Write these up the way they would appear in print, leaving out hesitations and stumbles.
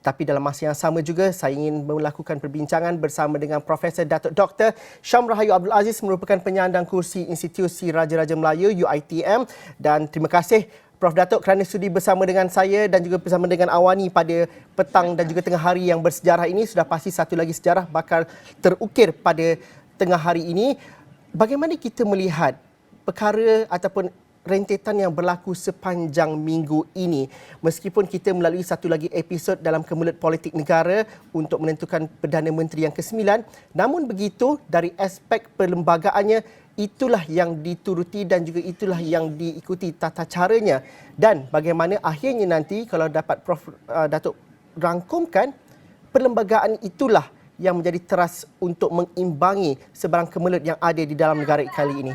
Tapi dalam masa yang sama juga saya ingin melakukan perbincangan bersama dengan Profesor Datuk Dr. Syam Rahayu Abdul Aziz, merupakan penyandang kursi Institusi Raja-Raja Melayu UiTM, dan terima kasih Prof Datuk kerana sudi bersama dengan saya dan juga bersama dengan Awani pada petang dan juga tengah hari yang bersejarah ini. Sudah pasti satu lagi sejarah bakal terukir pada tengah hari ini. Bagaimana kita melihat perkara ataupun rentetan yang berlaku sepanjang minggu ini, meskipun kita melalui satu lagi episod dalam Kemelut Politik Negara untuk menentukan Perdana Menteri yang ke-9, namun begitu dari aspek perlembagaannya itulah yang dituruti dan juga itulah yang diikuti tata caranya, dan bagaimana akhirnya nanti kalau dapat Prof Datuk rangkumkan, perlembagaan itulah yang menjadi teras untuk mengimbangi sebarang kemelut yang ada di dalam negara kali ini.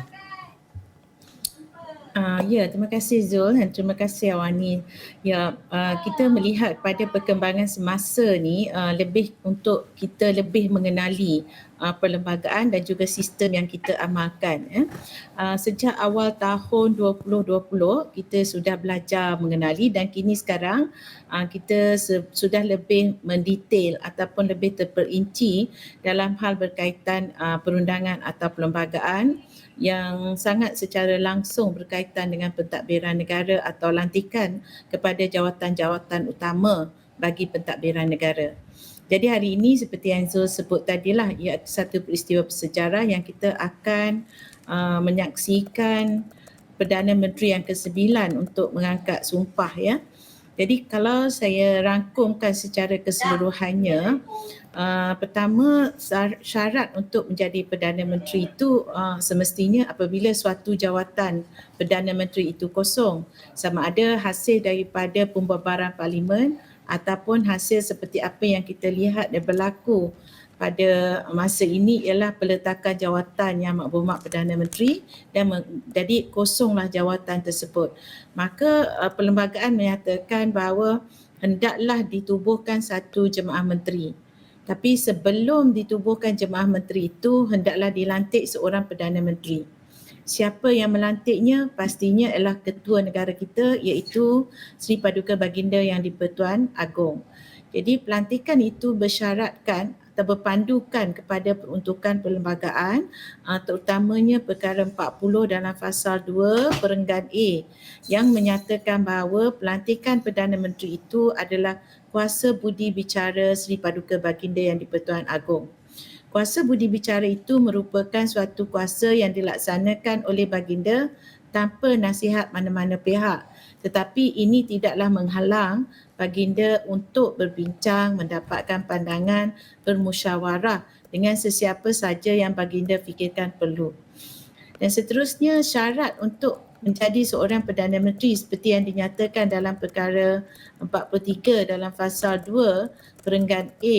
Ya, terima kasih Zul dan terima kasih Awani. Ya, kita melihat pada perkembangan semasa ni lebih untuk kita lebih mengenali perlembagaan dan juga sistem yang kita amalkan. Sejak awal tahun 2020 kita sudah belajar mengenali, dan kini sekarang kita sudah lebih mendetail ataupun lebih terperinci dalam hal berkaitan perundangan atau perlembagaan yang sangat secara langsung berkaitan dengan pentadbiran negara atau lantikan kepada jawatan-jawatan utama bagi pentadbiran negara. Jadi hari ini seperti yang Zul sebut tadilah, ia satu peristiwa bersejarah yang kita akan menyaksikan Perdana Menteri yang ke-9 untuk mengangkat sumpah, ya. Jadi kalau saya rangkumkan secara keseluruhannya, pertama, syarat untuk menjadi Perdana Menteri itu semestinya apabila suatu jawatan Perdana Menteri itu kosong, sama ada hasil daripada pembubaran Parlimen ataupun hasil seperti apa yang kita lihat dan berlaku pada masa ini ialah peletakan jawatan Yang Maklumat Perdana Menteri dan jadi kosonglah jawatan tersebut. Maka perlembagaan menyatakan bahawa hendaklah ditubuhkan satu jemaah menteri. Tapi sebelum ditubuhkan jemaah menteri itu, hendaklah dilantik seorang Perdana Menteri. Siapa yang melantiknya? Pastinya ialah Ketua Negara kita, iaitu Seri Paduka Baginda Yang di-Pertuan Agong. Jadi pelantikan itu bersyaratkan atau berpandukan kepada peruntukan perlembagaan, terutamanya perkara 40 dalam fasal 2 perenggan A yang menyatakan bahawa pelantikan Perdana Menteri itu adalah kuasa budi bicara Seri Paduka Baginda Yang di-Pertuan Agong. Kuasa budi bicara itu merupakan suatu kuasa yang dilaksanakan oleh Baginda tanpa nasihat mana-mana pihak. Tetapi ini tidaklah menghalang Baginda untuk berbincang, mendapatkan pandangan, bermusyawarah dengan sesiapa saja yang Baginda fikirkan perlu. Dan seterusnya, syarat untuk menjadi seorang Perdana Menteri seperti yang dinyatakan dalam perkara 43 dalam fasal 2 perenggan A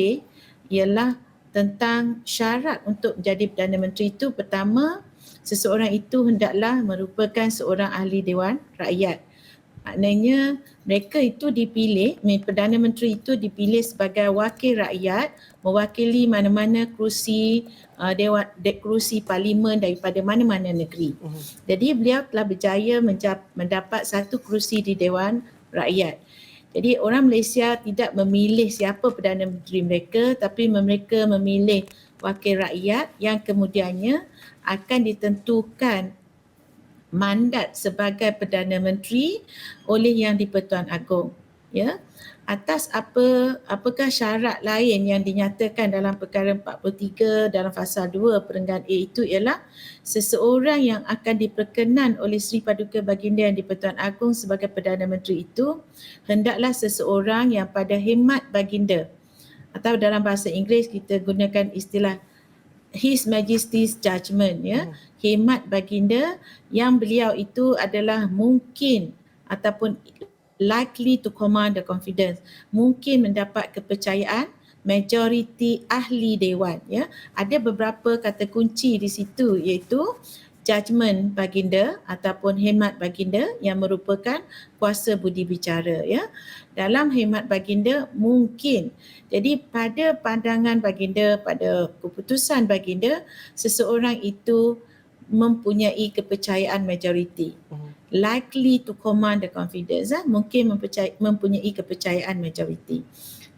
ialah tentang syarat untuk menjadi Perdana Menteri itu. Pertama, seseorang itu hendaklah merupakan seorang ahli Dewan Rakyat. Maknanya mereka itu dipilih, Perdana Menteri itu dipilih sebagai wakil rakyat, mewakili mana-mana kerusi kerusi parlimen daripada mana-mana negeri. Jadi beliau telah berjaya mendapat satu kerusi di Dewan Rakyat. Jadi orang Malaysia tidak memilih siapa Perdana Menteri mereka, tapi mereka memilih wakil rakyat yang kemudiannya akan ditentukan mandat sebagai Perdana Menteri oleh Yang di-Pertuan Agong, ya. Atas apakah syarat lain yang dinyatakan dalam perkara 43 dalam fasal 2 perenggan A itu ialah seseorang yang akan diperkenan oleh Seri Paduka Baginda Yang di-Pertuan Agong sebagai Perdana Menteri itu hendaklah seseorang yang pada khidmat Baginda, atau dalam bahasa Inggeris kita gunakan istilah His Majesty's Judgment, ya. Khidmat Baginda yang beliau itu adalah mungkin ataupun likely to command the confidence, mungkin mendapat kepercayaan majoriti ahli dewan, ya. Ada beberapa kata kunci di situ, iaitu judgment Baginda ataupun khidmat Baginda yang merupakan kuasa budi bicara, ya. Dalam khidmat Baginda mungkin. Jadi pada pandangan Baginda, pada keputusan Baginda, seseorang itu mempunyai kepercayaan majoriti. Likely to command the confidence, mungkin mempunyai kepercayaan majoriti.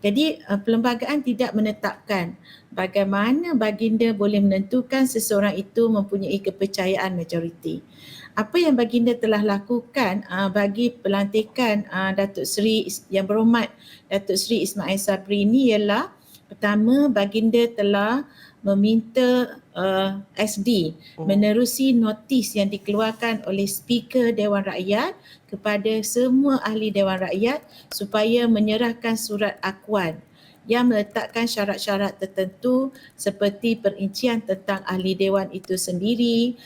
Jadi perlembagaan tidak menetapkan bagaimana baginda boleh menentukan seseorang itu mempunyai kepercayaan majoriti. Apa yang baginda telah lakukan bagi pelantikan Datuk Seri Yang Berhormat Datuk Seri Ismail Sabri ini ialah, pertama, baginda telah meminta SD menerusi notis yang dikeluarkan oleh Speaker Dewan Rakyat kepada semua ahli Dewan Rakyat supaya menyerahkan surat akuan yang meletakkan syarat-syarat tertentu seperti perincian tentang ahli Dewan itu sendiri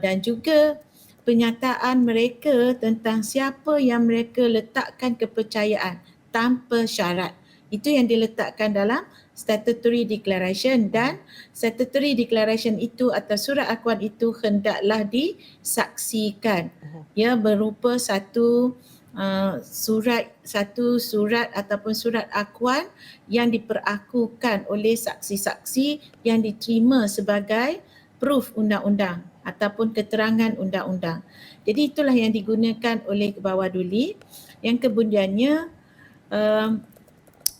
dan juga penyataan mereka tentang siapa yang mereka letakkan kepercayaan tanpa syarat. Itu yang diletakkan dalam Statutory Declaration, dan Statutory Declaration itu atau surat akuan itu hendaklah disaksikan. Ia berupa satu surat ataupun surat akuan yang diperakukan oleh saksi-saksi yang diterima sebagai proof undang-undang ataupun keterangan undang-undang. Jadi itulah yang digunakan oleh Kebawah Duli. Yang kemudiannya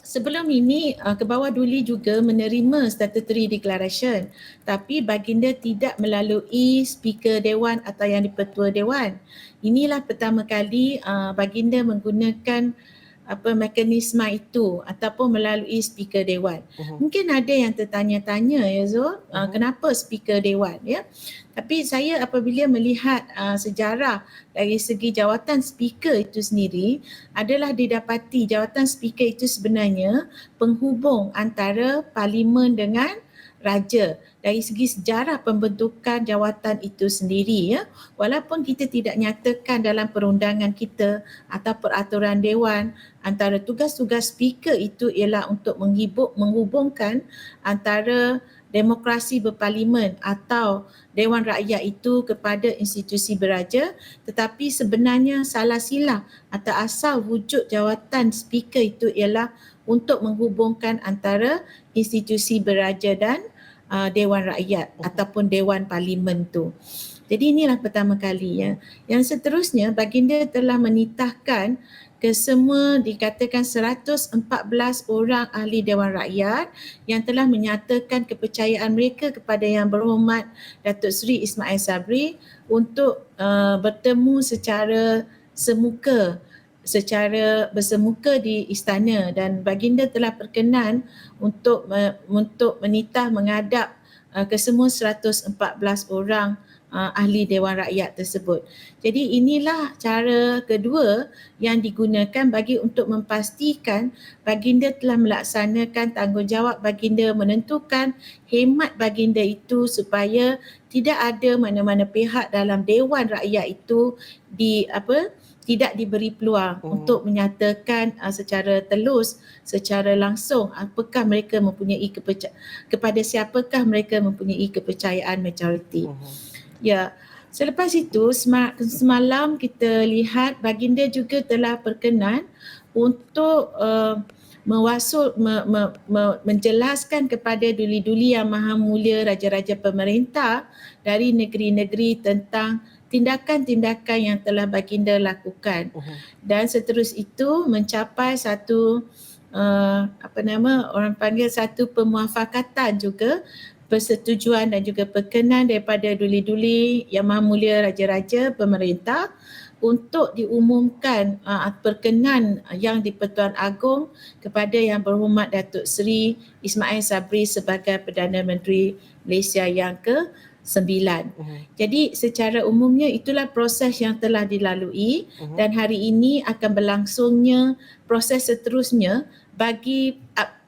sebelum ini Kebawah Duli juga menerima Statutory Declaration, tapi baginda tidak melalui Speaker Dewan atau yang di-Pertua Dewan. Inilah pertama kali baginda menggunakan mekanisme itu ataupun melalui Speaker Dewan. Mungkin ada yang tertanya-tanya ya Zul, kenapa Speaker Dewan ya? Tapi saya apabila melihat sejarah dari segi jawatan Speaker itu sendiri, adalah didapati jawatan Speaker itu sebenarnya penghubung antara Parlimen dengan Raja dari segi sejarah pembentukan jawatan itu sendiri ya. Walaupun kita tidak nyatakan dalam perundangan kita atau peraturan Dewan, antara tugas-tugas Speaker itu ialah untuk menghubungkan antara demokrasi berparlimen atau Dewan Rakyat itu kepada institusi beraja, tetapi sebenarnya salah silah atau asal wujud jawatan Speaker itu ialah untuk menghubungkan antara institusi beraja dan Dewan Rakyat ataupun Dewan Parlimen tu. Jadi inilah pertama kali ya. Yang seterusnya baginda telah menitahkan ke semua dikatakan 114 orang ahli Dewan Rakyat yang telah menyatakan kepercayaan mereka kepada Yang Berhormat Datuk Seri Ismail Sabri untuk bertemu secara bersemuka di istana, dan baginda telah berkenan untuk menitah menghadap ke semua 114 orang ahli Dewan Rakyat tersebut. Jadi inilah cara kedua yang digunakan bagi untuk memastikan baginda telah melaksanakan tanggungjawab baginda menentukan hemat baginda itu supaya tidak ada mana-mana pihak dalam Dewan Rakyat itu tidak diberi peluang untuk menyatakan secara telus, secara langsung apakah mereka mempunyai kepada siapakah mereka mempunyai kepercayaan majoriti. Ya, selepas itu semalam kita lihat baginda juga telah berkenan untuk menjelaskan kepada duli-duli yang maha mulia raja-raja pemerintah dari negeri-negeri tentang tindakan-tindakan yang telah baginda lakukan. Dan seterus itu mencapai satu orang panggil satu pemuafakatan juga, persetujuan dan juga perkenan daripada duli-duli yang maha mulia raja-raja pemerintah untuk diumumkan perkenan yang di-Pertuan Agong kepada Yang Berhormat Datuk Seri Ismail Sabri sebagai Perdana Menteri Malaysia yang ke-9. Jadi secara umumnya itulah proses yang telah dilalui dan hari ini akan berlangsungnya proses seterusnya bagi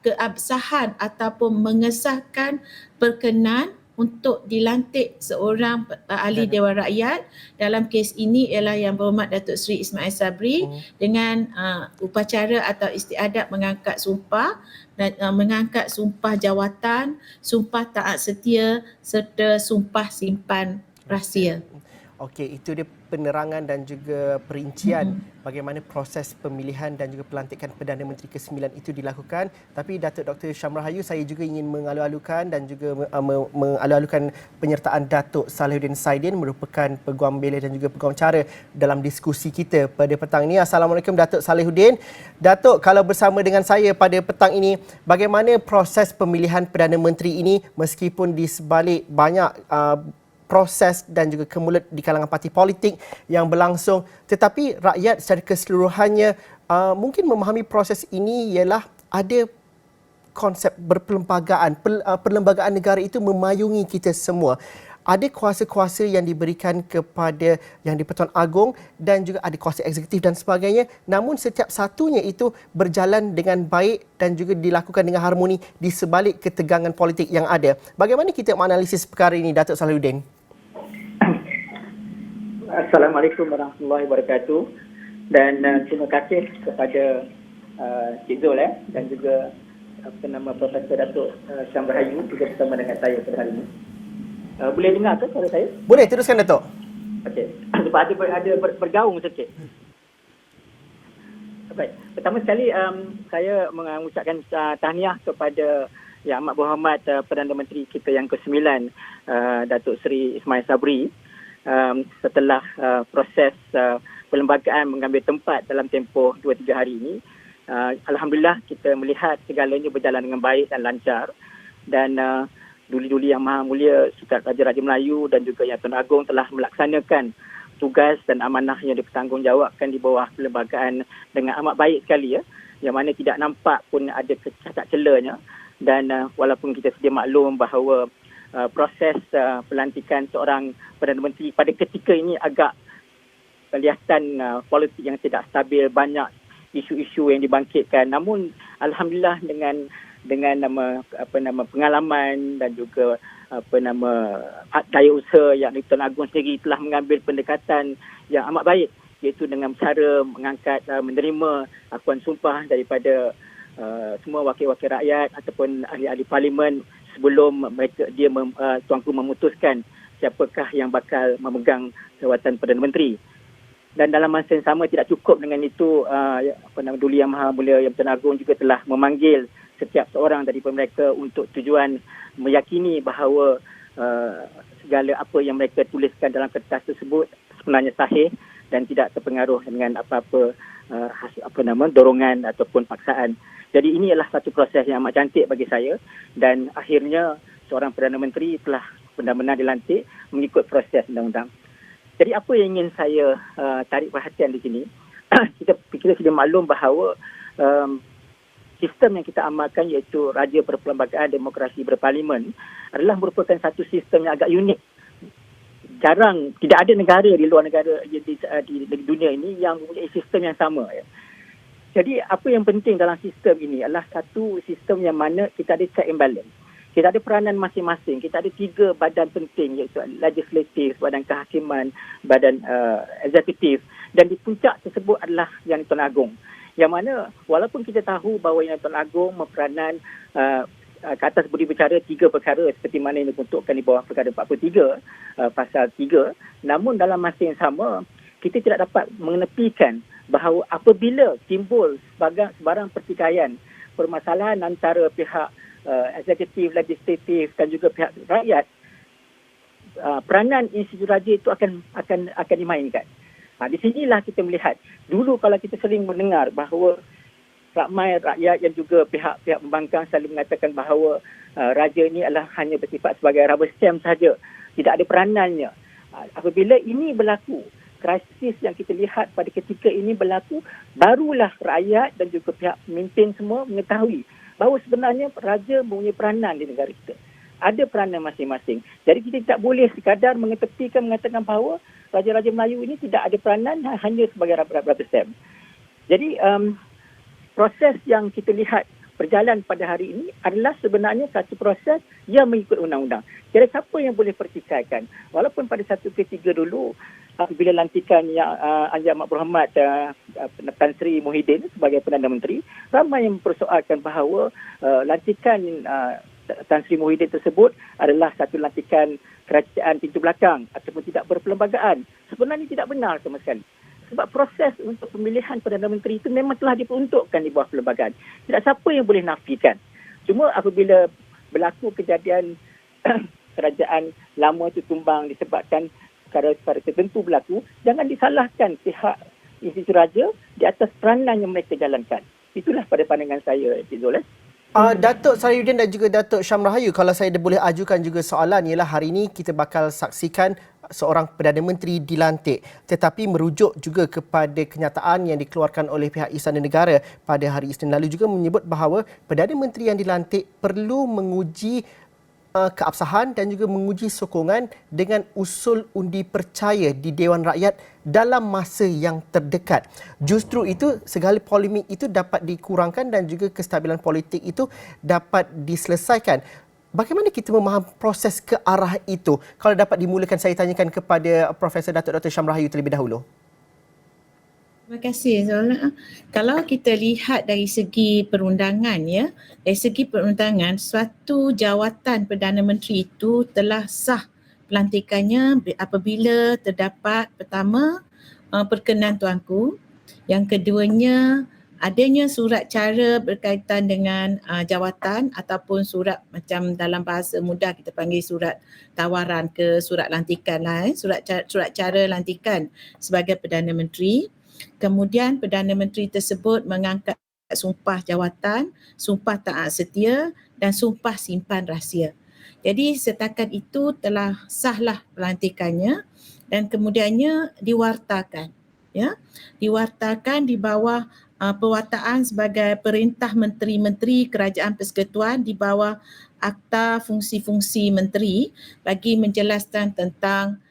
keabsahan ataupun mengesahkan perkenan untuk dilantik seorang ahli Dewan Rakyat. Dalam kes ini ialah Yang Berhormat Datuk Seri Ismail Sabri dengan upacara atau istiadat mengangkat sumpah dan mengangkat sumpah jawatan, sumpah taat setia serta sumpah simpan rahsia. Okey, itu dia penerangan dan juga perincian bagaimana proses pemilihan dan juga pelantikan Perdana Menteri ke-9 itu dilakukan. Tapi Datuk Dr. Syam Rahayu, saya juga ingin mengalu-alukan dan juga mengalu-alukan penyertaan Datuk Salehuddin Saidin merupakan peguam belia dan juga peguam cara dalam diskusi kita pada petang ini. Assalamualaikum Datuk Salehuddin. Datuk, kalau bersama dengan saya pada petang ini, bagaimana proses pemilihan Perdana Menteri ini meskipun di sebalik banyak proses dan juga kemulut di kalangan parti politik yang berlangsung, tetapi rakyat secara keseluruhannya mungkin memahami proses ini ialah ada konsep berperlembagaan. Perlembagaan negara itu memayungi kita semua. Ada kuasa-kuasa yang diberikan kepada Yang di-Pertuan Agong dan juga ada kuasa eksekutif dan sebagainya. Namun setiap satunya itu berjalan dengan baik dan juga dilakukan dengan harmoni di sebalik ketegangan politik yang ada. Bagaimana kita menganalisis perkara ini, Datuk Salehuddin? Assalamualaikum warahmatullahi wabarakatuh, dan terima kasih kepada Cik Zul dan juga Profesor Datuk Syam Rahayu juga bersama dengan saya pada hari ini. Boleh dengar ke suara saya? Boleh, teruskan Datuk. Okey. Sebab ada bergaung sikit. Baik. Pertama sekali saya mengucapkan tahniah kepada Yang Amat Berhormat Perdana Menteri kita yang ke-9, Datuk Seri Ismail Sabri, setelah proses perlembagaan mengambil tempat dalam tempoh 2-3 hari ini. Alhamdulillah kita melihat segalanya berjalan dengan baik dan lancar, dan Duli-Duli Yang Maha Mulia Sultan Raja-Raja Melayu dan juga Yang Tuan Agong telah melaksanakan tugas dan amanah yang dipertanggungjawabkan di bawah perlembagaan dengan amat baik sekali, yang mana tidak nampak pun ada cacat celanya. Dan walaupun kita sedia maklum bahawa proses pelantikan seorang Perdana Menteri pada ketika ini agak kelihatan politik yang tidak stabil, banyak isu-isu yang dibangkitkan. Namun alhamdulillah dengan pengalaman dan juga daya usaha yang Tuan Agong sendiri telah mengambil pendekatan yang amat baik, iaitu dengan cara menerima akuan sumpah daripada semua wakil-wakil rakyat ataupun ahli-ahli parlimen sebelum Tuanku memutuskan siapakah yang bakal memegang jawatan Perdana Menteri. Dan dalam masa yang sama tidak cukup dengan itu, Duli Yang Maha Mulia Yang Tuan Agong juga telah memanggil setiap seorang daripada mereka untuk tujuan meyakini bahawa segala apa yang mereka tuliskan dalam kertas tersebut sebenarnya sahih dan tidak terpengaruh dengan apa-apa dorongan ataupun paksaan. Jadi ini adalah satu proses yang amat cantik bagi saya, dan akhirnya seorang Perdana Menteri telah benar-benar dilantik mengikut proses undang-undang. Jadi apa yang ingin saya tarik perhatian di sini, kita sudah maklum bahawa sistem yang kita amalkan, iaitu Raja Perlembagaan Demokrasi Berparlimen, adalah merupakan satu sistem yang agak unik. Jarang, tidak ada negara di luar negara di dunia ini yang mempunyai sistem yang sama. Jadi apa yang penting dalam sistem ini adalah satu sistem yang mana kita ada check and balance. Kita ada peranan masing-masing. Kita ada 3 badan penting, iaitu legislatif, badan kehakiman, badan eksekutif. Dan di puncak tersebut adalah Yang Tuan Agong. Yang mana walaupun kita tahu bahawa Yang Tuan Agong berperanan ke atas budi bicara 3 perkara seperti mana yang dibentukkan di bawah perkara 43, pasal 3. Namun dalam masa yang sama, kita tidak dapat mengenepikan bahawa apabila timbul sebarang pertikaian, permasalahan antara pihak eksekutif, legislatif dan juga pihak rakyat, peranan institusi raja itu akan dimainkan. Di sinilah kita melihat, dulu kalau kita sering mendengar bahawa ramai rakyat yang juga pihak-pihak pembangkang selalu mengatakan bahawa raja ini adalah hanya bersifat sebagai rubber stamp saja, tidak ada peranannya. Apabila ini berlaku, krisis yang kita lihat pada ketika ini berlaku, barulah rakyat dan juga pihak pemimpin semua mengetahui bahawa sebenarnya raja mempunyai peranan di negara kita. Ada peranan masing-masing. Jadi kita tidak boleh sekadar mengetepikan, mengatakan bahawa Raja-Raja Melayu ini tidak ada peranan hanya sebagai rubber stamp. Jadi proses yang kita lihat berjalan pada hari ini adalah sebenarnya satu proses yang mengikut undang-undang. Tiada siapa yang boleh pertikaikan. Walaupun pada satu ketiga dulu, apabila lantikan Yang Amat Berhormat Tan Sri Muhyiddin sebagai Perdana Menteri, ramai yang mempersoalkan bahawa lantikan Tan Sri Muhyiddin tersebut adalah satu lantikan kerajaan pintu belakang ataupun tidak berperlembagaan. Sebenarnya tidak benar sama sekali. Sebab proses untuk pemilihan Perdana Menteri itu memang telah diperuntukkan di bawah perlembagaan. Tidak siapa yang boleh nafikan. Cuma apabila berlaku kejadian kerajaan lama itu tumbang disebabkan perkara-perkara tertentu berlaku, jangan disalahkan pihak institusi raja di atas peranan yang mereka jalankan. Itulah pada pandangan saya, Encik Zul. Datuk Sarayudin dan juga Datuk Syam Rahayu, kalau saya boleh ajukan juga soalan, ialah hari ini kita bakal saksikan seorang Perdana Menteri dilantik, tetapi merujuk juga kepada kenyataan yang dikeluarkan oleh pihak Istana Negara pada hari Isnin lalu juga menyebut bahawa Perdana Menteri yang dilantik perlu menguji keabsahan dan juga menguji sokongan dengan usul undi percaya di Dewan Rakyat dalam masa yang terdekat. Justru itu, segala polemik itu dapat dikurangkan dan juga kestabilan politik itu dapat diselesaikan. Bagaimana kita memahami proses ke arah itu? Kalau dapat dimulakan, saya tanyakan kepada Profesor Datuk Dr. Syam Rahayu terlebih dahulu. Terima kasih Zola. Kalau kita lihat dari segi perundangan ya, dari segi perundangan suatu jawatan Perdana Menteri itu telah sah pelantikannya apabila terdapat pertama perkenan tuanku, yang keduanya adanya surat cara berkaitan dengan jawatan ataupun surat macam dalam bahasa mudah kita panggil surat tawaran ke surat lantikan lah, surat cara lantikan sebagai Perdana Menteri. Kemudian Perdana Menteri tersebut mengangkat sumpah jawatan, sumpah taat setia dan sumpah simpan rahsia. Jadi setakat itu telah sahlah pelantikannya dan kemudiannya diwartakan. Ya, diwartakan di bawah perwataan sebagai Perintah Menteri-Menteri Kerajaan Persekutuan di bawah Akta Fungsi-Fungsi Menteri bagi menjelaskan tentang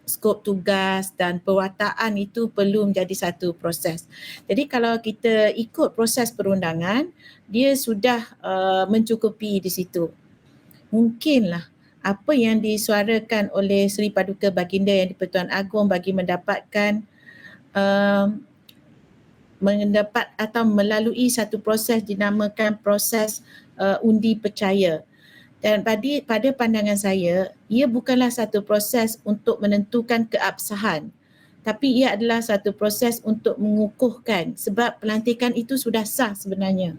skop tugas dan perwataan itu perlu menjadi satu proses. Jadi kalau kita ikut proses perundangan, dia sudah mencukupi di situ. Mungkinlah apa yang disuarakan oleh Seri Paduka Baginda Yang di-Pertuan Agong bagi mendapatkan mendapat atau melalui satu proses dinamakan proses undi percaya. Dan pada pandangan saya, ia bukanlah satu proses untuk menentukan keabsahan, tapi ia adalah satu proses untuk mengukuhkan sebab pelantikan itu sudah sah sebenarnya.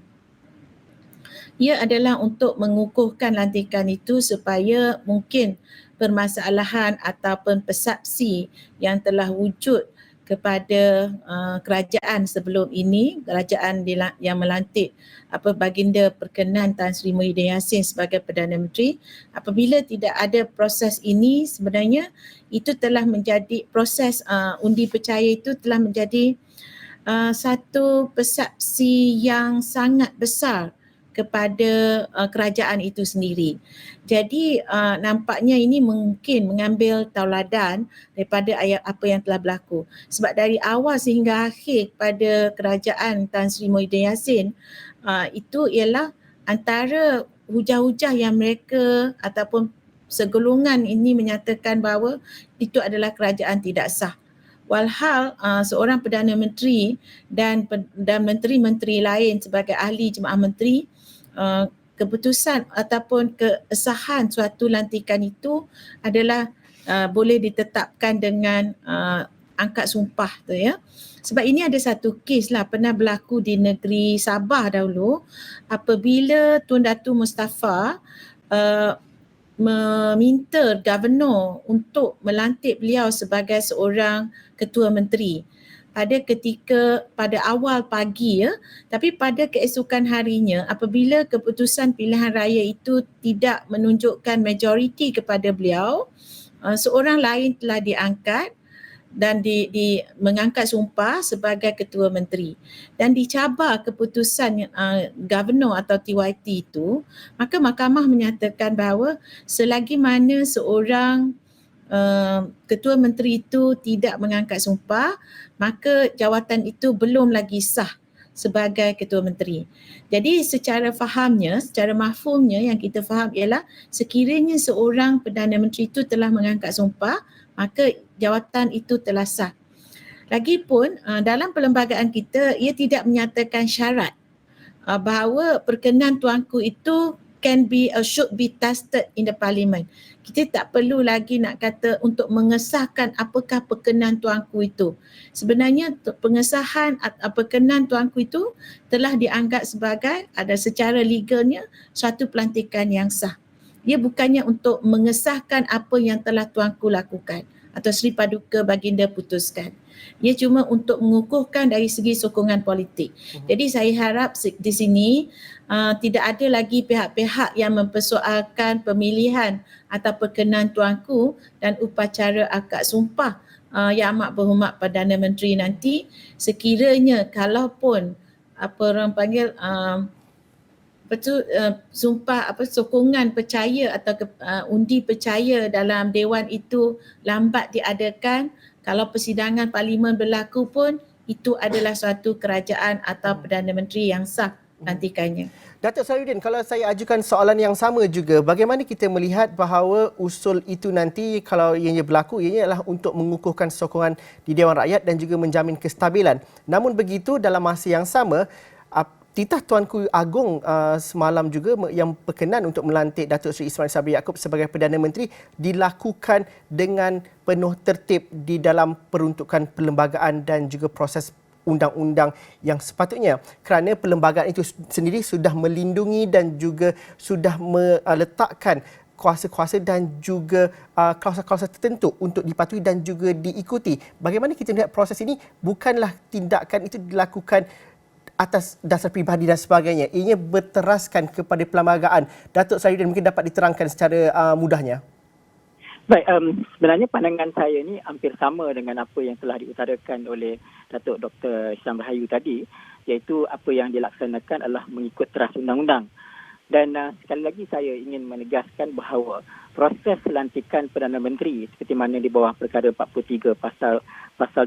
Ia adalah untuk mengukuhkan lantikan itu supaya mungkin permasalahan ataupun persepsi yang telah wujud kepada kerajaan sebelum ini, kerajaan yang melantik Baginda Perkenan Tan Sri Muhyiddin Yassin sebagai Perdana Menteri, apabila tidak ada proses ini, sebenarnya itu telah menjadi proses undi percaya itu telah menjadi satu persepsi yang sangat besar kepada kerajaan itu sendiri. Jadi nampaknya ini mungkin mengambil tauladan daripada apa yang telah berlaku. Sebab dari awal sehingga akhir pada kerajaan Tan Sri Muhyiddin Yassin itu ialah antara hujah-hujah yang mereka ataupun segolongan ini menyatakan bahawa itu adalah kerajaan tidak sah. Walhal seorang Perdana Menteri dan menteri-menteri lain sebagai ahli jemaah menteri, keputusan ataupun kesahan suatu lantikan itu adalah boleh ditetapkan dengan angkat sumpah tu ya. Sebab ini ada satu kes lah pernah berlaku di negeri Sabah dahulu apabila Tun Datu Mustafa meminta Governor untuk melantik beliau sebagai seorang ketua menteri pada awal pagi ya, tapi pada keesokan harinya apabila keputusan pilihan raya itu tidak menunjukkan majoriti kepada beliau, seorang lain telah diangkat dan mengangkat sumpah sebagai ketua menteri dan dicabar keputusan Governor atau TYT itu, maka mahkamah menyatakan bahawa selagi mana seorang ketua menteri itu tidak mengangkat sumpah, maka jawatan itu belum lagi sah sebagai ketua menteri. Jadi secara fahamnya, secara mafhumnya yang kita faham ialah sekiranya seorang Perdana Menteri itu telah mengangkat sumpah, maka jawatan itu telah sah. Lagipun dalam perlembagaan kita ia tidak menyatakan syarat bahawa perkenan tuanku itu should be tested in the parliament. Kita tak perlu lagi nak kata untuk mengesahkan apakah perkenan tuanku itu. Sebenarnya pengesahan perkenan tuanku itu telah dianggap sebagai ada secara legalnya suatu pelantikan yang sah. Dia bukannya untuk mengesahkan apa yang telah tuanku lakukan atau Sri Paduka Baginda putuskan. Ia cuma untuk mengukuhkan dari segi sokongan politik. Jadi saya harap di sini tidak ada lagi pihak-pihak yang mempersoalkan pemilihan atau perkenan tuanku dan upacara akad sumpah Yang Amat Berhormat Perdana Menteri nanti, sekiranya kalaupun orang panggil sokongan percaya atau undi percaya dalam Dewan itu lambat diadakan, kalau persidangan parlimen berlaku pun itu adalah suatu kerajaan atau Perdana Menteri yang sah lantikannya. Datuk Saifuddin, kalau saya ajukan soalan yang sama juga, bagaimana kita melihat bahawa usul itu nanti kalau ianya berlaku, ianya adalah untuk mengukuhkan sokongan di Dewan Rakyat dan juga menjamin kestabilan. Namun begitu, dalam masa yang sama, titah Tuanku Agong semalam juga yang berkenan untuk melantik Datuk Seri Ismail Sabri Yaakob sebagai Perdana Menteri dilakukan dengan penuh tertib di dalam peruntukan perlembagaan dan juga proses undang-undang yang sepatutnya, kerana perlembagaan itu sendiri sudah melindungi dan juga sudah meletakkan kuasa-kuasa dan juga klausul-klausul tertentu untuk dipatuhi dan juga diikuti. Bagaimana kita melihat proses ini bukanlah tindakan itu dilakukan atas dasar peribadi dan sebagainya. Ianya berteraskan kepada perlembagaan. Datuk Saifuddin mungkin dapat diterangkan secara mudahnya. Baik, sebenarnya pandangan saya ni hampir sama dengan apa yang telah diutarakan oleh Datuk Dr. Syam Rahayu tadi, iaitu apa yang dilaksanakan adalah mengikut teras undang-undang. Dan sekali lagi saya ingin menegaskan bahawa proses lantikan Perdana Menteri seperti mana di bawah perkara 43 pasal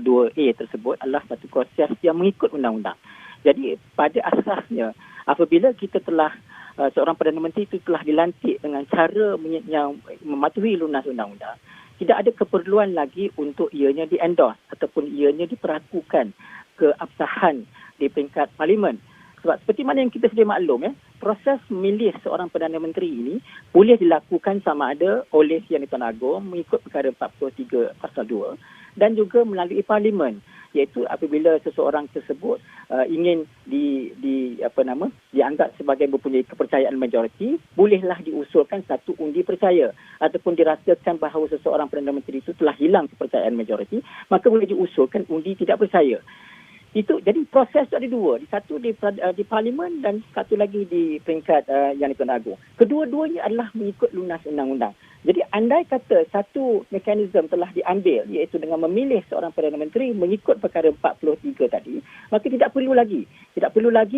2A tersebut adalah satu proses yang mengikut undang-undang. Jadi pada asasnya apabila kita telah seorang Perdana Menteri itu telah dilantik dengan cara yang mematuhi lunas undang-undang, tidak ada keperluan lagi untuk ianya di-endorse ataupun ianya diperlakukan keabsahan di peringkat parlimen. Sebab seperti mana yang kita sedia maklum, proses memilih seorang Perdana Menteri ini boleh dilakukan sama ada oleh Yang di-Tuan Agong mengikut perkara 43 pasal 2 dan juga melalui parlimen, iaitu apabila seseorang tersebut ingin dianggap sebagai mempunyai kepercayaan majoriti, bolehlah diusulkan satu undi percaya ataupun dirasakan bahawa seseorang Perdana Menteri itu telah hilang kepercayaan majoriti, maka boleh diusulkan undi tidak percaya. Itu jadi proses itu ada dua, satu di parlimen dan satu lagi di peringkat Yang di-Tuan Agong. Kedua-duanya adalah mengikut lunas undang-undang. Jadi andai kata satu mekanisme telah diambil, iaitu dengan memilih seorang Perdana Menteri mengikut perkara 43 tadi, maka tidak perlu lagi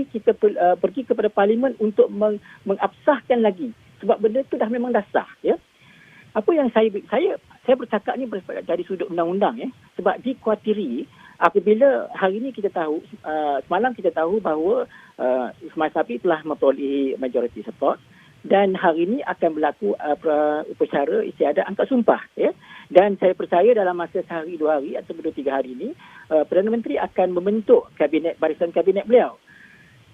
kita pergi kepada parlimen untuk mengabsahkan lagi, sebab benda itu dah memang dah sah, ya. Apa yang saya bercakap ni dari sudut undang-undang, ya, sebab dikuatiri apabila hari ini kita tahu, semalam kita tahu bahawa Ismail Sabri telah memperolehi majority support dan hari ini akan berlaku upacara istiadat angkat sumpah, ya. Dan saya percaya dalam masa sehari, 2 hari atau 2-3 hari ini Perdana Menteri akan membentuk barisan kabinet beliau.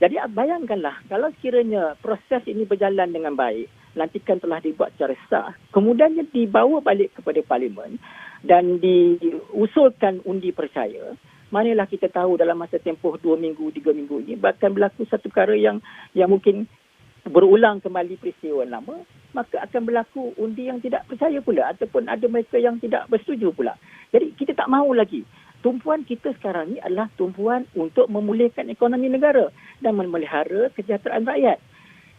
Jadi bayangkanlah kalau sekiranya proses ini berjalan dengan baik, lantikan telah dibuat secara sah, kemudiannya dibawa balik kepada parlimen dan diusulkan undi percaya, manalah kita tahu dalam masa tempoh 2 minggu, 3 minggu ini bahkan berlaku satu perkara yang mungkin berulang kembali peristiwa lama, maka akan berlaku undi yang tidak percaya pula ataupun ada mereka yang tidak bersetuju pula. Jadi kita tak mahu lagi. Tumpuan kita sekarang ni adalah tumpuan untuk memulihkan ekonomi negara dan memelihara kesejahteraan rakyat.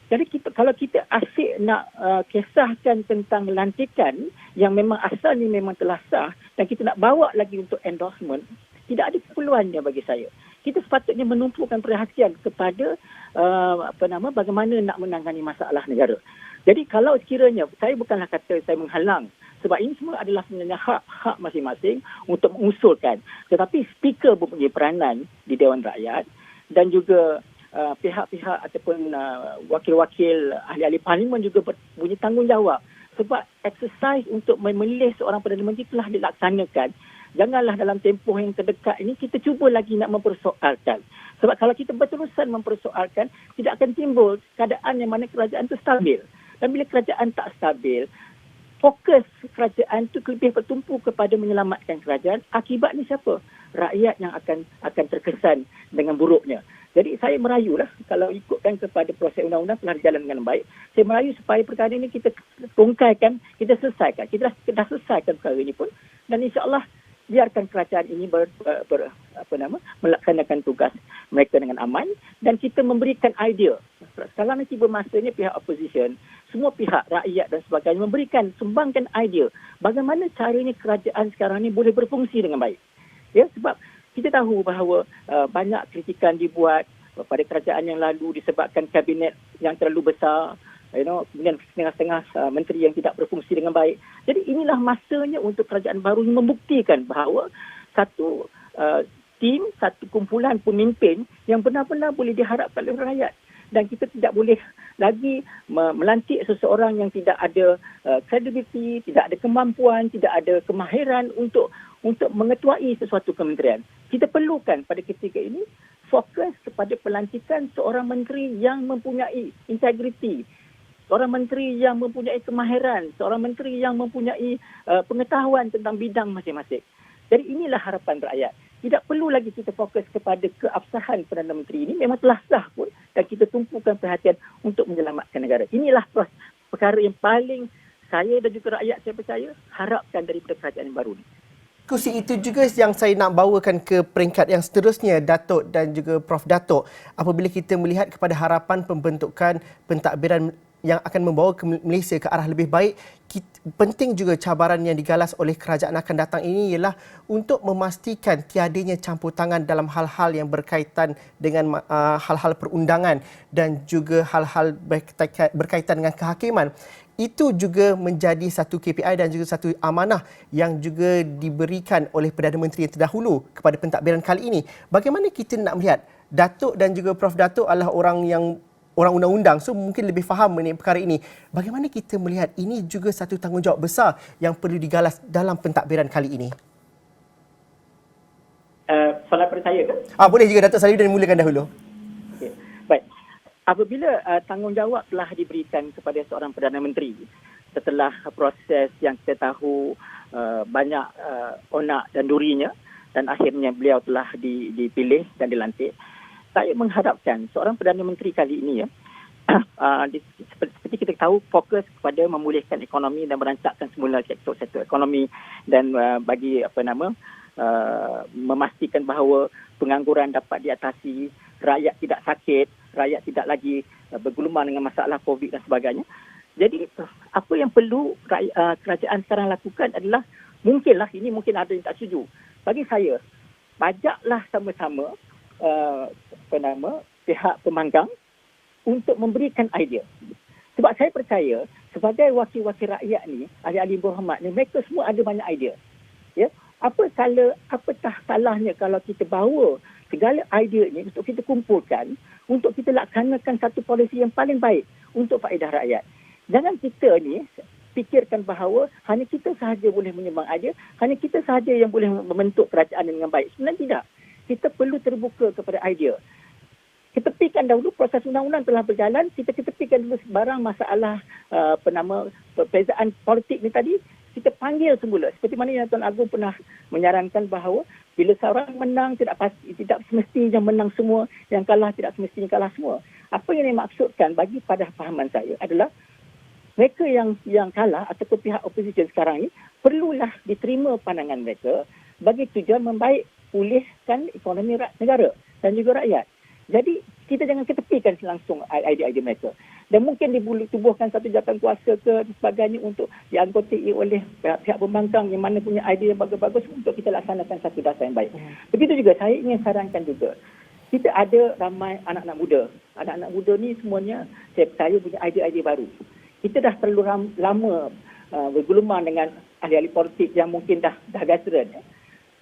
Jadi kalau kita asyik nak kisahkan tentang lantikan yang memang asalnya memang telah sah dan kita nak bawa lagi untuk endorsement, tidak ada keperluannya bagi saya. Kita sepatutnya menumpukan perhatian kepada bagaimana nak menangani masalah negara. Jadi kalau sekiranya, saya bukanlah kata saya menghalang, sebab ini semua adalah sebenarnya hak masing-masing untuk mengusulkan. Tetapi speaker mempunyai peranan di Dewan Rakyat dan juga pihak-pihak ataupun wakil-wakil ahli-ahli parlimen juga punya tanggungjawab. Sebab exercise untuk memilih seorang Perdana Menteri telah dilaksanakan janganlah dalam tempoh yang terdekat ini kita cuba lagi nak mempersoalkan. Sebab kalau kita berterusan mempersoalkan, tidak akan timbul keadaan yang mana kerajaan itu stabil. Dan bila kerajaan tak stabil, fokus kerajaan itu lebih bertumpu kepada menyelamatkan kerajaan. Akibatnya siapa? Rakyat yang akan terkesan dengan buruknya. Jadi saya merayulah kalau ikutkan kepada proses undang-undang telah berjalan dengan baik. Saya merayu supaya perkara ini kita tungkaikan, kita selesaikan. Kita dah selesaikan perkara ini pun. Dan insya-Allah biarkan kerajaan ini melaksanakan tugas mereka dengan aman dan kita memberikan idea. Kalau nanti bermasanya pihak opposition, semua pihak, rakyat dan sebagainya sumbangkan idea bagaimana caranya kerajaan sekarang ini boleh berfungsi dengan baik. Ya, sebab kita tahu bahawa banyak kritikan dibuat pada kerajaan yang lalu disebabkan kabinet yang terlalu besar, kemudian setengah-setengah menteri yang tidak berfungsi dengan baik. Jadi inilah masanya untuk kerajaan baru ini membuktikan bahawa satu tim, satu kumpulan pemimpin yang benar-benar boleh diharapkan oleh rakyat. Dan kita tidak boleh lagi melantik seseorang yang tidak ada credibility, tidak ada kemampuan, tidak ada kemahiran untuk mengetuai sesuatu kementerian. Kita perlukan pada ketika ini fokus kepada pelantikan seorang menteri yang mempunyai integriti, seorang menteri yang mempunyai kemahiran, seorang menteri yang mempunyai pengetahuan tentang bidang masing-masing. Jadi inilah harapan rakyat. Tidak perlu lagi kita fokus kepada keabsahan Perdana Menteri ini. Memang telah sah pun dan kita tumpukan perhatian untuk menyelamatkan negara. Inilah perkara yang paling saya dan juga rakyat saya percaya harapkan daripada kerajaan yang baru ini. Kursi itu juga yang saya nak bawakan ke peringkat yang seterusnya, Datuk dan juga Prof. Datuk. Apabila kita melihat kepada harapan pembentukan pentadbiran yang akan membawa ke Malaysia ke arah lebih baik, penting juga cabaran yang digalas oleh kerajaan akan datang ini ialah untuk memastikan tiadanya campur tangan dalam hal-hal yang berkaitan dengan hal-hal perundangan dan juga hal-hal berkaitan dengan kehakiman. Itu juga menjadi satu KPI dan juga satu amanah yang juga diberikan oleh Perdana Menteri yang terdahulu kepada pentadbiran kali ini. Bagaimana kita nak melihat Datuk dan juga Prof. Datuk adalah orang undang-undang, so mungkin lebih faham mengenai perkara ini. Bagaimana kita melihat ini juga satu tanggungjawab besar yang perlu digalas dalam pentadbiran kali ini? Soalan pada saya ke? Boleh juga Datuk Salihuddin mulakan dahulu. Okay. Baik. Apabila tanggungjawab telah diberikan kepada seorang Perdana Menteri setelah proses yang kita tahu banyak onak dan durinya dan akhirnya beliau telah dipilih dan dilantik, saya mengharapkan seorang Perdana Menteri kali ini seperti kita tahu fokus kepada memulihkan ekonomi dan merancangkan semula sektor ekonomi dan bagi memastikan bahawa pengangguran dapat diatasi, rakyat tidak sakit, rakyat tidak lagi bergulungan dengan masalah COVID dan sebagainya. Jadi apa yang perlu kerajaan sekarang lakukan adalah mungkin ada yang tak setuju. Bagi saya, bajaklah sama-sama pihak pemanggang untuk memberikan idea. Sebab saya percaya sebagai wakil-wakil rakyat ni, ahli-ahli berhormat ni, mereka semua ada banyak idea. Ya, apatah salahnya kalau kita bawa segala idea ni untuk kita kumpulkan, untuk kita laksanakan satu polisi yang paling baik untuk faedah rakyat. Jangan kita ni fikirkan bahawa hanya kita sahaja boleh menyumbang idea, hanya kita sahaja yang boleh membentuk kerajaan dengan baik. Sebenarnya tidak. Kita perlu terbuka kepada idea. Ketepikan dahulu proses undang-undang telah berjalan, kita ketepikan dulu sebarang masalah perbezaan politik ni tadi, kita panggil semula. Seperti mana yang Tuan Agong pernah menyarankan bahawa bila seorang menang tidak semestinya menang semua, yang kalah tidak semestinya kalah semua. Apa yang dimaksudkan bagi pada fahaman saya adalah mereka yang kalah ataupun pihak oposisi sekarang ini perlulah diterima pandangan mereka bagi tujuan membaik pulihkan ekonomi negara dan juga rakyat. Jadi kita jangan ketepikan langsung idea-idea mereka. Dan mungkin dibutuhkan satu jawatan kuasa ke sebagainya untuk dianggotai oleh pihak pembangkang yang mana punya idea yang bagus-bagus untuk kita laksanakan satu dasar yang baik. Begitu juga saya ingin sarankan juga. Kita ada ramai anak-anak muda. Anak-anak muda ni semuanya saya percaya punya idea-idea baru. Kita dah terlalu lama bergulungan dengan ahli-ahli politik yang mungkin dah veteran.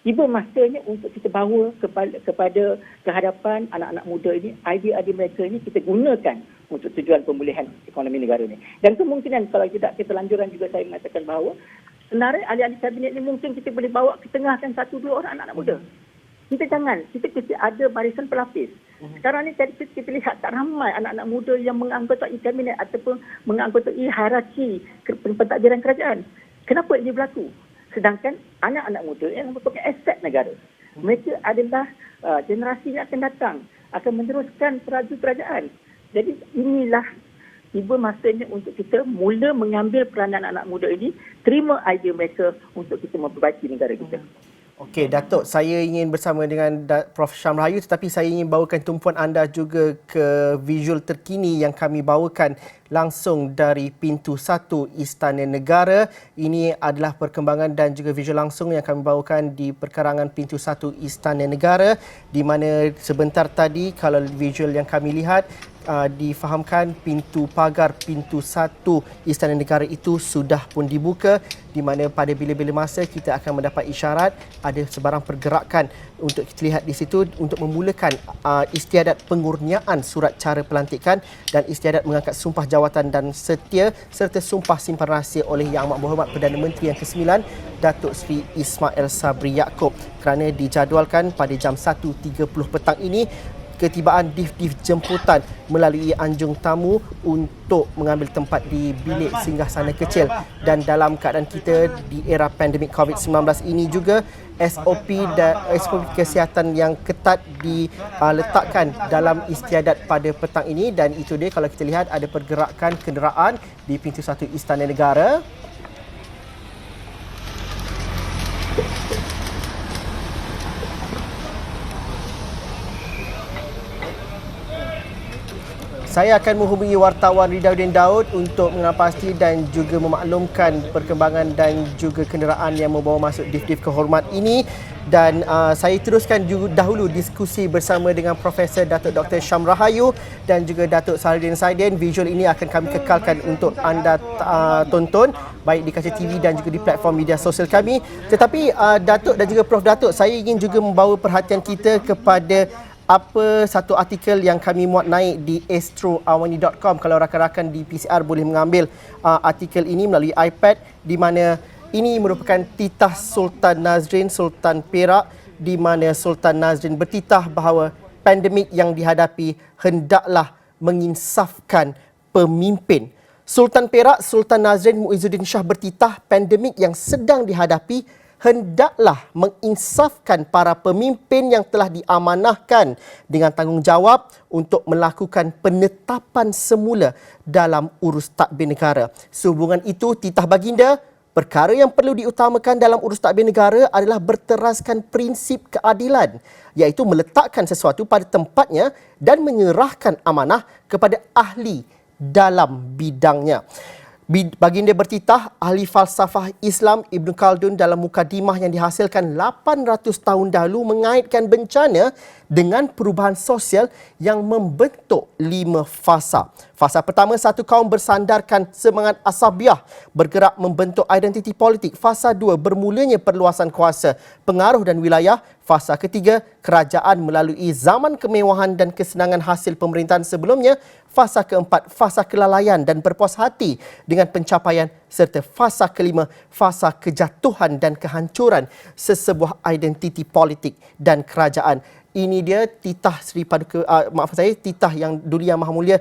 Tiba masanya untuk kita bawa kepada kehadapan anak-anak muda ini, idea-idea mereka ini kita gunakan untuk tujuan pemulihan ekonomi negara ini. Dan kemungkinan kalau tidak keterlanjuran juga saya mengatakan bahawa senarai ahli-ahli kabinet ni mungkin kita boleh bawa ke tengah kan 1-2 orang anak-anak muda. Kita jangan, kita mesti ada barisan pelapis. Sekarang ni kita lihat tak ramai anak-anak muda yang menganggotai kabinet ataupun menganggotai hierarki pentadbiran kerajaan. Kenapa ini berlaku? Sedangkan anak-anak muda yang merupakan aset negara. Mereka adalah generasi yang akan datang, akan meneruskan peraju kerajaan. Jadi inilah tiba masanya untuk kita mula mengambil peranan anak muda ini, terima idea mereka untuk kita memperbaiki negara kita. Okey, Datuk, saya ingin bersama dengan Prof. Syam Rahayu, tetapi saya ingin bawakan tumpuan anda juga ke visual terkini yang kami bawakan langsung dari pintu 1 Istana Negara. Ini adalah perkembangan dan juga visual langsung yang kami bawakan di perkarangan pintu 1 Istana Negara, di mana sebentar tadi kalau visual yang kami lihat difahamkan pintu pagar pintu 1 Istana Negara itu sudah pun dibuka, di mana pada bila-bila masa kita akan mendapat isyarat ada sebarang pergerakan untuk kita lihat di situ untuk memulakan istiadat pengurniaan surat cara pelantikan dan istiadat mengangkat sumpah jawatan dan setia serta sumpah simpan rahsia oleh Yang Amat Berhormat Perdana Menteri yang ke-9 Datuk Seri Ismail Sabri Yaakob, kerana dijadualkan pada jam 1.30 petang ini ketibaan div-div jemputan melalui anjung tamu untuk mengambil tempat di bilik singgahsana kecil. Dan dalam keadaan kita di era pandemik COVID-19 ini juga, SOP dan SOP kesihatan yang ketat diletakkan dalam istiadat pada petang ini. Dan itu dia, kalau kita lihat ada pergerakan kenderaan di pintu 1 Istana Negara. Saya akan menghubungi wartawan Ridauddin Daud untuk mengenal pasti dan juga memaklumkan perkembangan dan juga kenderaan yang membawa masuk div-div kehormat ini. Dan saya teruskan dahulu diskusi bersama dengan Profesor Datuk Dr. Syam Rahayu dan juga Datuk Sahriddin Saidin. Visual ini akan kami kekalkan untuk anda tonton baik di kaca TV dan juga di platform media sosial kami. Tetapi Datuk dan juga Prof Datuk, saya ingin juga membawa perhatian kita kepada apa satu artikel yang kami muat naik di astroawani.com. Kalau rakan-rakan di PCR boleh mengambil artikel ini melalui iPad, di mana ini merupakan titah Sultan Nazrin, Sultan Perak, di mana Sultan Nazrin bertitah bahawa pandemik yang dihadapi hendaklah menginsafkan pemimpin. Sultan Perak, Sultan Nazrin Muizzuddin Shah bertitah pandemik yang sedang dihadapi hendaklah menginsafkan para pemimpin yang telah diamanahkan dengan tanggungjawab untuk melakukan penetapan semula dalam urus tadbir negara. Sehubungan itu, titah baginda, perkara yang perlu diutamakan dalam urus tadbir negara adalah berteraskan prinsip keadilan, iaitu meletakkan sesuatu pada tempatnya dan menyerahkan amanah kepada ahli dalam bidangnya. Baginda bertitah, ahli falsafah Islam Ibn Khaldun dalam mukadimah yang dihasilkan 800 tahun dahulu mengaitkan bencana dengan perubahan sosial yang membentuk 5 fasa. Fasa pertama, satu kaum bersandarkan semangat asabiah bergerak membentuk identiti politik. Fasa 2, bermulanya perluasan kuasa, pengaruh dan wilayah. Fasa ketiga, kerajaan melalui zaman kemewahan dan kesenangan hasil pemerintahan sebelumnya. Fasa keempat, fasa kelalaian dan berpuas hati dengan pencapaian. Serta fasa kelima, fasa kejatuhan dan kehancuran sesebuah identiti politik dan kerajaan. Ini dia titah titah yang Duli Yang Maha Mulia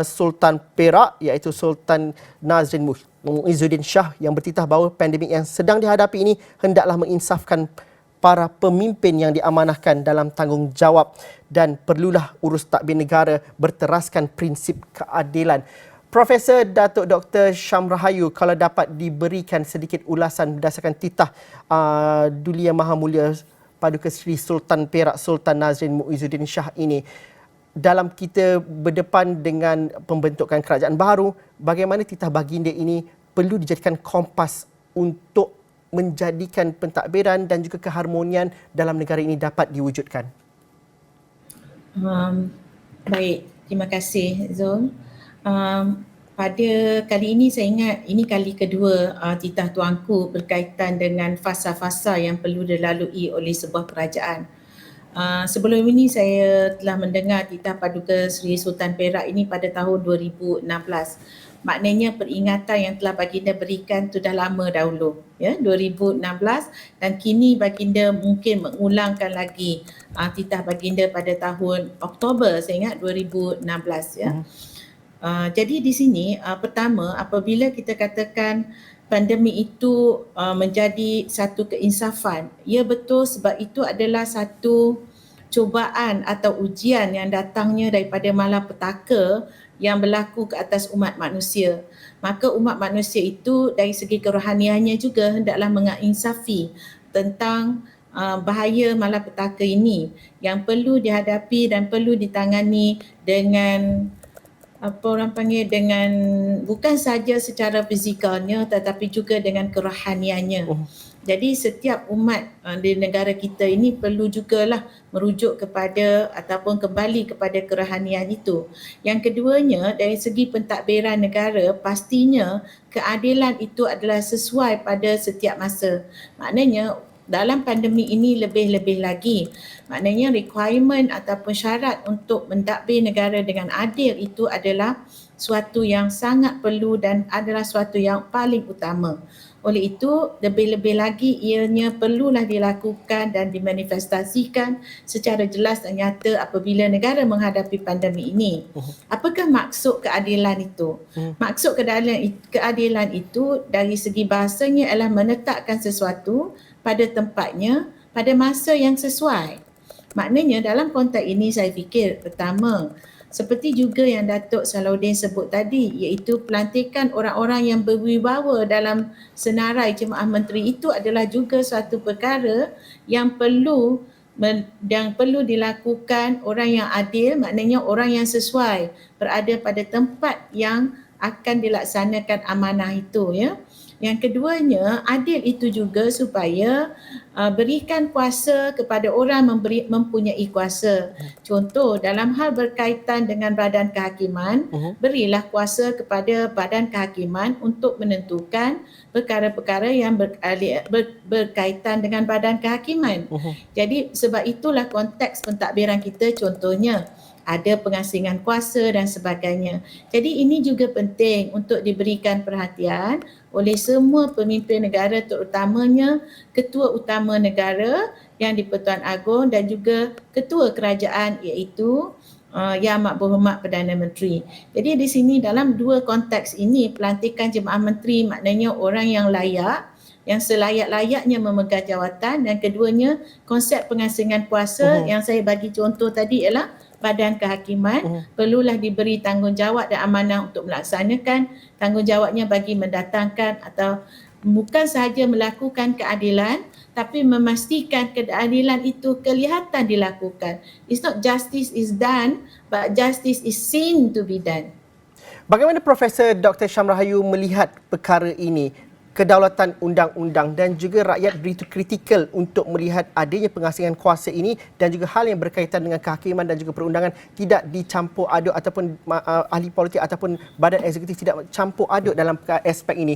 Sultan Perak, iaitu Sultan Nazrin Muizzuddin Shah, yang bertitah bahawa pandemik yang sedang dihadapi ini hendaklah menginsafkan para pemimpin yang diamanahkan dalam tanggungjawab dan perlulah urus tadbir negara berteraskan prinsip keadilan. Profesor Datuk Dr. Syam Rahayu, kalau dapat diberikan sedikit ulasan berdasarkan titah Duli Yang Maha Mulia Paduka Seri Sultan Perak Sultan Nazrin Muizzuddin Shah ini, dalam kita berdepan dengan pembentukan kerajaan baru, bagaimana titah baginda ini perlu dijadikan kompas untuk menjadikan pentadbiran dan juga keharmonian dalam negara ini dapat diwujudkan? Baik, terima kasih Zul. Pada kali ini saya ingat ini kali kedua titah tuanku berkaitan dengan fasa-fasa yang perlu dilalui oleh sebuah kerajaan. Sebelum ini saya telah mendengar titah Paduka Seri Sultan Perak ini pada tahun 2016. maknanya peringatan yang telah baginda berikan tu dah lama dahulu, ya, 2016, dan kini baginda mungkin mengulangkan lagi titah baginda pada tahun Oktober, saya ingat 2016, ya. Jadi di sini pertama, apabila kita katakan pandemik itu menjadi satu keinsafan, ya betul, sebab itu adalah satu cubaan atau ujian yang datangnya daripada malapetaka yang berlaku ke atas umat manusia. Maka umat manusia itu dari segi kerohaniannya juga hendaklah menginsafi tentang bahaya malapetaka ini yang perlu dihadapi dan perlu ditangani dengan dengan bukan saja secara fizikalnya tetapi juga dengan kerohaniannya. Jadi setiap umat di negara kita ini perlu jugalah merujuk kepada ataupun kembali kepada kerohanian itu. Yang keduanya, dari segi pentadbiran negara, pastinya keadilan itu adalah sesuai pada setiap masa. Maknanya dalam pandemik ini lebih-lebih lagi. Maknanya requirement ataupun syarat untuk mentadbir negara dengan adil itu adalah suatu yang sangat perlu dan adalah suatu yang paling utama. Oleh itu, lebih-lebih lagi ianya perlulah dilakukan dan dimanifestasikan secara jelas dan nyata apabila negara menghadapi pandemik ini. Apakah maksud keadilan itu? Maksud keadilan itu dari segi bahasanya ialah menetapkan sesuatu pada tempatnya pada masa yang sesuai. Maknanya dalam konteks ini saya fikir pertama, seperti juga yang Datuk Salahuddin sebut tadi, iaitu pelantikan orang-orang yang berwibawa dalam senarai jemaah menteri itu adalah juga suatu perkara yang perlu dilakukan orang yang adil, maknanya orang yang sesuai berada pada tempat yang akan dilaksanakan amanah itu, ya. Yang keduanya, adil itu juga supaya berikan kuasa kepada orang mempunyai kuasa. Contoh, dalam hal berkaitan dengan badan kehakiman, berilah kuasa kepada badan kehakiman untuk menentukan perkara-perkara yang berkaitan dengan badan kehakiman. Jadi sebab itulah konteks pentadbiran kita, contohnya ada pengasingan kuasa dan sebagainya. Jadi ini juga penting untuk diberikan perhatian oleh semua pemimpin negara, terutamanya Ketua Utama Negara yang di-Pertuan Agong dan juga Ketua Kerajaan, iaitu Yang Amat Berhormat Perdana Menteri. Jadi di sini dalam dua konteks ini, pelantikan jemaah menteri maknanya orang yang layak, yang selayak-layaknya memegang jawatan, dan keduanya konsep pengasingan kuasa yang saya bagi contoh tadi ialah badan kehakiman perlulah diberi tanggungjawab dan amanah untuk melaksanakan tanggungjawabnya bagi mendatangkan atau bukan sahaja melakukan keadilan tapi memastikan keadilan itu kelihatan dilakukan. It's not justice is done but justice is seen to be done. Bagaimana Profesor Dr. Syam Rahayu melihat perkara ini? Kedaulatan undang-undang dan juga rakyat begitu kritikal untuk melihat adanya pengasingan kuasa ini dan juga hal yang berkaitan dengan kehakiman dan juga perundangan tidak dicampur aduk ataupun ahli politik ataupun badan eksekutif tidak campur aduk dalam aspek ini.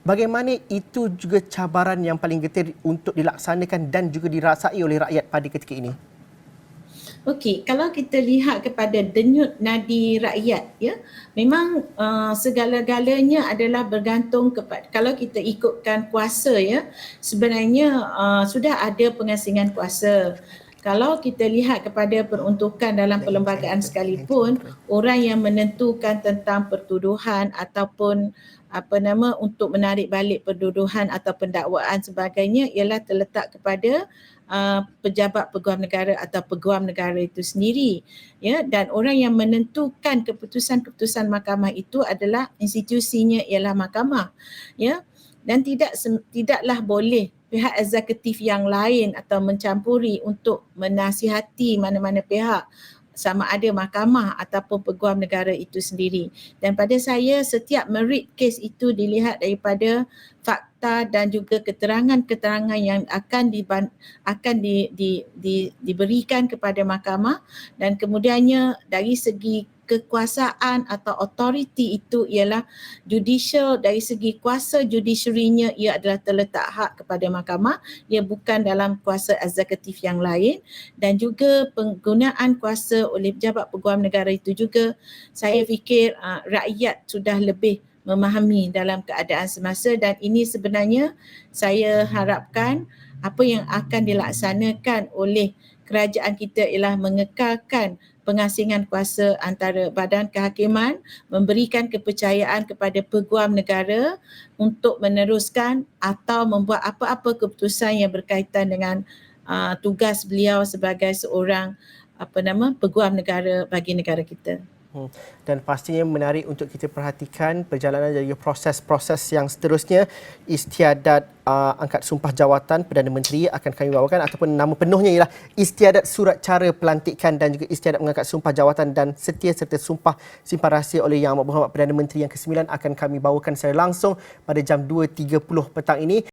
Bagaimana itu juga cabaran yang paling getir untuk dilaksanakan dan juga dirasai oleh rakyat pada ketika ini? Okey, kalau kita lihat kepada denyut nadi rakyat, ya, memang segala-galanya adalah bergantung kepada, kalau kita ikutkan kuasa, ya, sebenarnya sudah ada pengasingan kuasa. Kalau kita lihat kepada peruntukan dalam perlembagaan sekalipun, orang yang menentukan tentang pertuduhan ataupun untuk menarik balik pertuduhan atau pendakwaan sebagainya ialah terletak kepada pejabat peguam negara atau peguam negara itu sendiri, ya, dan orang yang menentukan keputusan-keputusan mahkamah itu adalah institusinya ialah mahkamah, ya, dan tidaklah boleh pihak eksekutif yang lain atau mencampuri untuk menasihati mana-mana pihak, sama ada mahkamah ataupun peguam negara itu sendiri. Dan pada saya, setiap merit kes itu dilihat daripada fakta dan juga keterangan-keterangan yang akan diberikan kepada mahkamah, dan kemudiannya dari segi kekuasaan atau authority itu ialah judicial, dari segi kuasa judiciary-nya ia adalah terletak hak kepada mahkamah, ia bukan dalam kuasa eksekutif yang lain, dan juga penggunaan kuasa oleh pejabat peguam negara itu juga saya fikir rakyat sudah lebih memahami dalam keadaan semasa, dan ini sebenarnya saya harapkan apa yang akan dilaksanakan oleh kerajaan kita ialah mengekalkan pengasingan kuasa antara badan kehakiman, memberikan kepercayaan kepada peguam negara untuk meneruskan atau membuat apa-apa keputusan yang berkaitan dengan tugas beliau sebagai seorang peguam negara bagi negara kita. Dan pastinya menarik untuk kita perhatikan perjalanan dari proses-proses yang seterusnya. Istiadat angkat sumpah jawatan Perdana Menteri akan kami bawakan, ataupun nama penuhnya ialah Istiadat Surat Cara Pelantikan dan juga Istiadat Mengangkat Sumpah Jawatan dan Setia serta Sumpah Simpan Rahsia oleh Yang Amat Berhormat Perdana Menteri yang ke-9 akan kami bawakan secara langsung pada jam 2.30 petang ini.